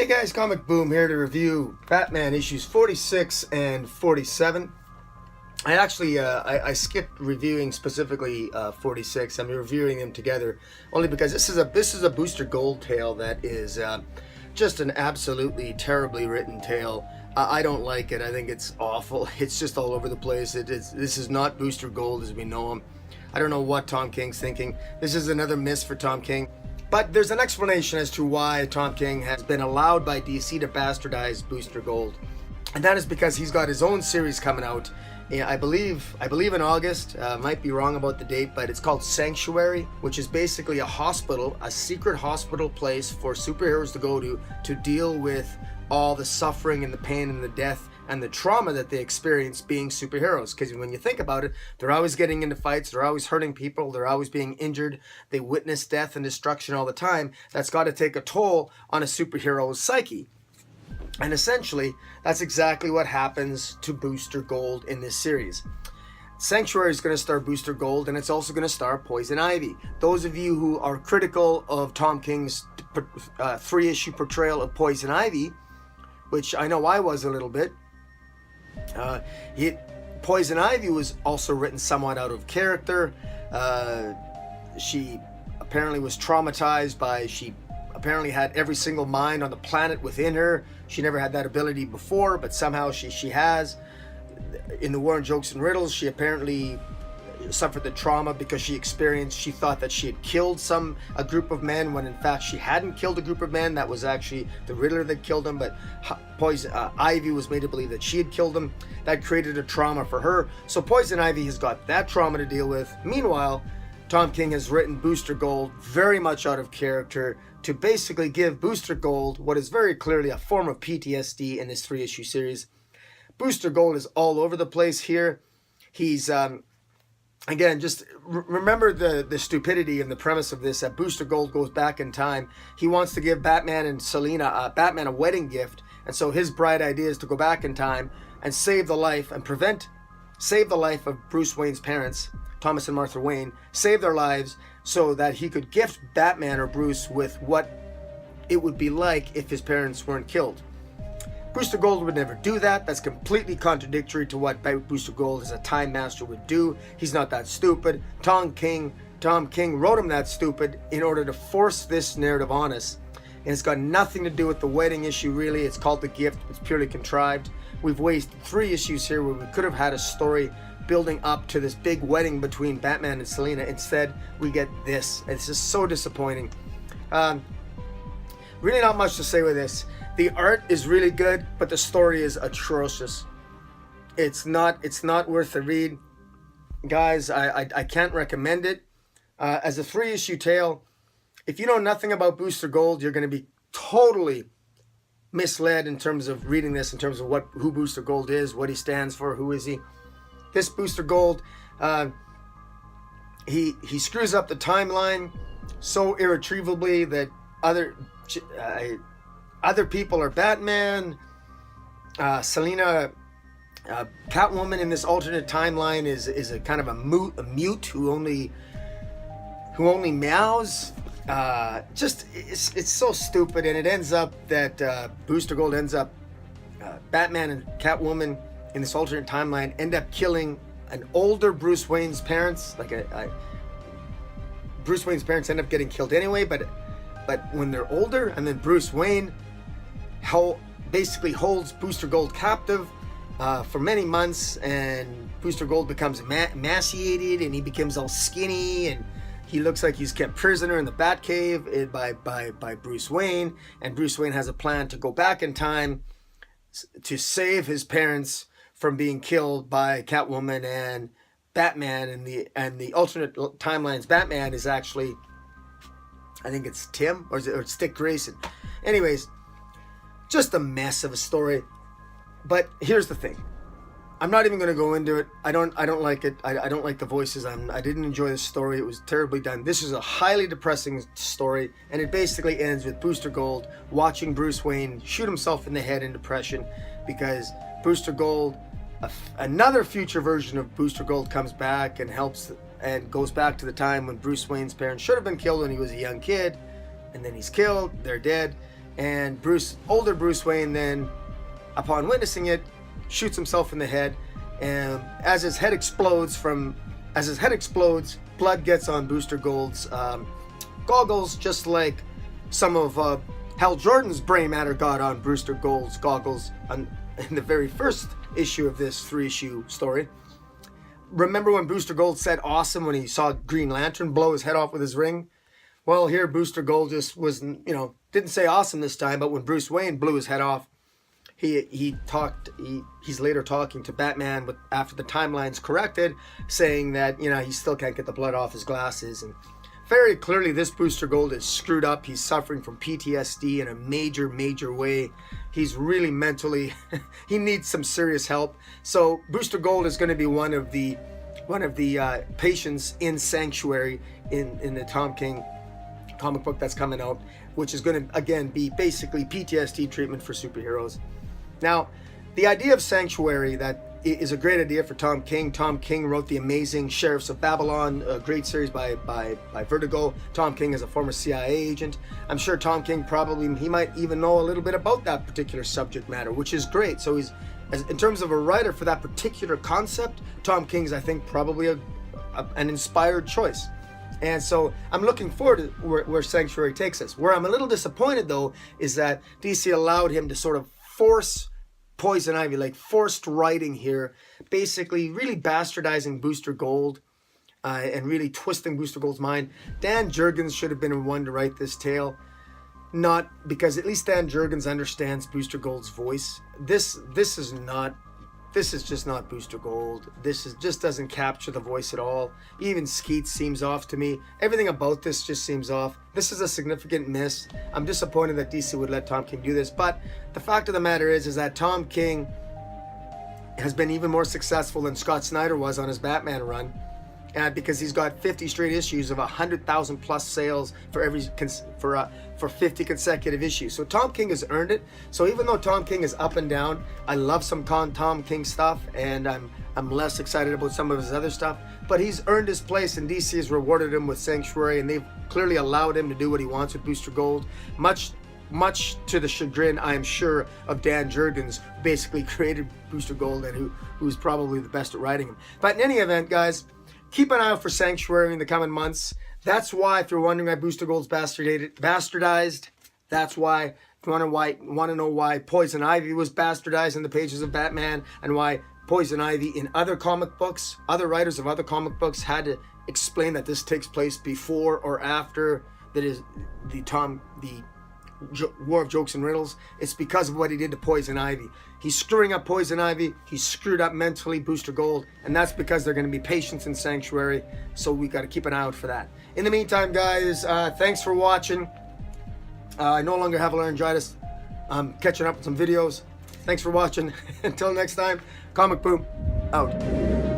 Hey guys, Comic Boom here to review Batman issues 46 and 47. I skipped reviewing specifically 46. I'm reviewing them together only because this is a Booster Gold tale that is just an absolutely terribly written tale. I don't like it. I think it's awful. It's just all over the place. This is not Booster Gold as we know him. I don't know what Tom King's thinking. This is another miss for Tom King. But there's an explanation as to why Tom King has been allowed by DC to bastardize Booster Gold. And that is because he's got his own series coming out. I believe in August. Might be wrong about the date, but it's called Sanctuary, which is basically a hospital, a secret hospital place for superheroes to go to deal with all the suffering and the pain and the death and the trauma that they experience being superheroes. Because when you think about it, they're always getting into fights, they're always hurting people, they're always being injured, they witness death and destruction all the time. That's got to take a toll on a superhero's psyche. And essentially, that's exactly what happens to Booster Gold in this series. Sanctuary is going to star Booster Gold, and it's also going to star Poison Ivy. Those of you who are critical of Tom King's 3-issue portrayal of Poison Ivy, which I know I was a little bit, Poison Ivy was also written somewhat out of character. She apparently was traumatized she apparently had every single mind on the planet within her. She never had that ability before, but somehow she has. In the War on Jokes and Riddles, she apparently suffered the trauma because she thought that she had killed a group of men, when in fact she hadn't killed a group of men. That was actually the Riddler that killed them, but Ivy was made to believe that she had killed them. That created a trauma for her. So Poison Ivy has got that trauma to deal with. Meanwhile, Tom King has written Booster Gold very much out of character to basically give Booster Gold what is very clearly a form of PTSD in this 3-issue series. Booster Gold is all over the place here. He's again, just remember the stupidity and the premise of this, that Booster Gold goes back in time. He wants to give Batman and Batman a wedding gift, and so his bright idea is to go back in time and save the life of Bruce Wayne's parents, Thomas and Martha Wayne, save their lives so that he could gift Batman or Bruce with what it would be like if his parents weren't killed. Booster Gold would never do that. That's completely contradictory to what Booster Gold as a time master would do. He's not that stupid. Tom King wrote him that stupid in order to force this narrative on us. And it's got nothing to do with the wedding issue, really. It's called The Gift. It's purely contrived. We've wasted 3 issues here where we could have had a story building up to this big wedding between Batman and Selina. Instead, we get this. It's just so disappointing. Really not much to say with this. The art is really good, but the story is atrocious. It's not worth the read. Guys, I can't recommend it. As a 3-issue tale, if you know nothing about Booster Gold, you're going to be totally misled in terms of reading this, in terms of who Booster Gold is, what he stands for, who is he. This Booster Gold, he screws up the timeline so irretrievably that other people are Batman. Selina, Catwoman in this alternate timeline is a kind of a mute who only meows. It's so stupid, and it ends up that Booster Gold ends up Batman and Catwoman in this alternate timeline end up killing an older Bruce Wayne's parents. Bruce Wayne's parents end up getting killed anyway, but when they're older, and then Bruce Wayne basically holds Booster Gold captive for many months, and Booster Gold becomes emaciated, and he becomes all skinny, and he looks like he's kept prisoner in the Batcave by Bruce Wayne, and Bruce Wayne has a plan to go back in time to save his parents from being killed by Catwoman and Batman. And the alternate timelines, Batman is actually, I think it's Tim, or it's Dick Grayson. Anyways, just a mess of a story. But here's the thing. I'm not even going to go into it. I don't like it. I don't like the voices. I didn't enjoy the story. It was terribly done. This is a highly depressing story, and it basically ends with Booster Gold watching Bruce Wayne shoot himself in the head in depression because Booster Gold, another future version of Booster Gold, comes back and helps and goes back to the time when Bruce Wayne's parents should have been killed when he was a young kid, and then he's killed. They're dead. and older Bruce Wayne then, upon witnessing it, shoots himself in the head, and as his head explodes, blood gets on Booster Gold's goggles, just like some of Hal Jordan's brain matter got on Booster Gold's goggles in the very first issue of this 3-issue story. Remember when Booster Gold said awesome when he saw Green Lantern blow his head off with his ring? Well, here Booster Gold just wasn't, didn't say awesome this time, but when Bruce Wayne blew his head off, he's later talking to Batman after the timeline's corrected, saying that, he still can't get the blood off his glasses. And very clearly this Booster Gold is screwed up. He's suffering from PTSD in a major way. He's really mentally, he needs some serious help. So Booster Gold is going to be one of the patients in Sanctuary in the Tom King comic book that's coming out, which is going to again be basically PTSD treatment for superheroes. Now, the idea of Sanctuary, that is a great idea for Tom King. Tom King wrote the amazing Sheriffs of Babylon, a great series by Vertigo. Tom King is a former CIA agent. I'm sure Tom King he might even know a little bit about that particular subject matter, which is great. So in terms of a writer for that particular concept, Tom King's, I think, probably an inspired choice. And so I'm looking forward to where Sanctuary takes us. Where I'm a little disappointed, though, is that DC allowed him to sort of force Poison Ivy, like forced writing here, basically really bastardizing Booster Gold and really twisting Booster Gold's mind. Dan Jurgens should have been the one to write this tale. Not because at least Dan Jurgens understands Booster Gold's voice. This is just not Booster Gold. Just doesn't capture the voice at all. Even Skeet seems off to me. Everything about this just seems off. This is a significant miss. I'm disappointed that DC would let Tom King do this, but the fact of the matter is that Tom King has been even more successful than Scott Snyder was on his Batman run, because he's got 50 straight issues of 100,000 plus sales for 50 consecutive issues. So Tom King has earned it. So even though Tom King is up and down, I love some Tom King stuff, and I'm less excited about some of his other stuff. But he's earned his place, and DC has rewarded him with Sanctuary, and they've clearly allowed him to do what he wants with Booster Gold. Much to the chagrin, I am sure, of Dan Jurgens, who basically created Booster Gold and who's probably the best at writing him. But in any event, guys, keep an eye out for Sanctuary in the coming months. That's why, if you're wondering why Booster Gold's bastardized, that's why. If you want to know why Poison Ivy was bastardized in the pages of Batman, and why Poison Ivy in other comic books, other writers of other comic books had to explain that this takes place before or after the War of Jokes and Riddles, it's because of what he did to Poison Ivy. He's screwing up Poison Ivy. He's screwed up mentally Booster Gold, and that's because they're going to be patients in Sanctuary, so we got to keep an eye out for that. In the meantime, guys, thanks for watching. I no longer have laryngitis. I'm catching up with some videos. Thanks for watching. Until next time, Comic Boom out.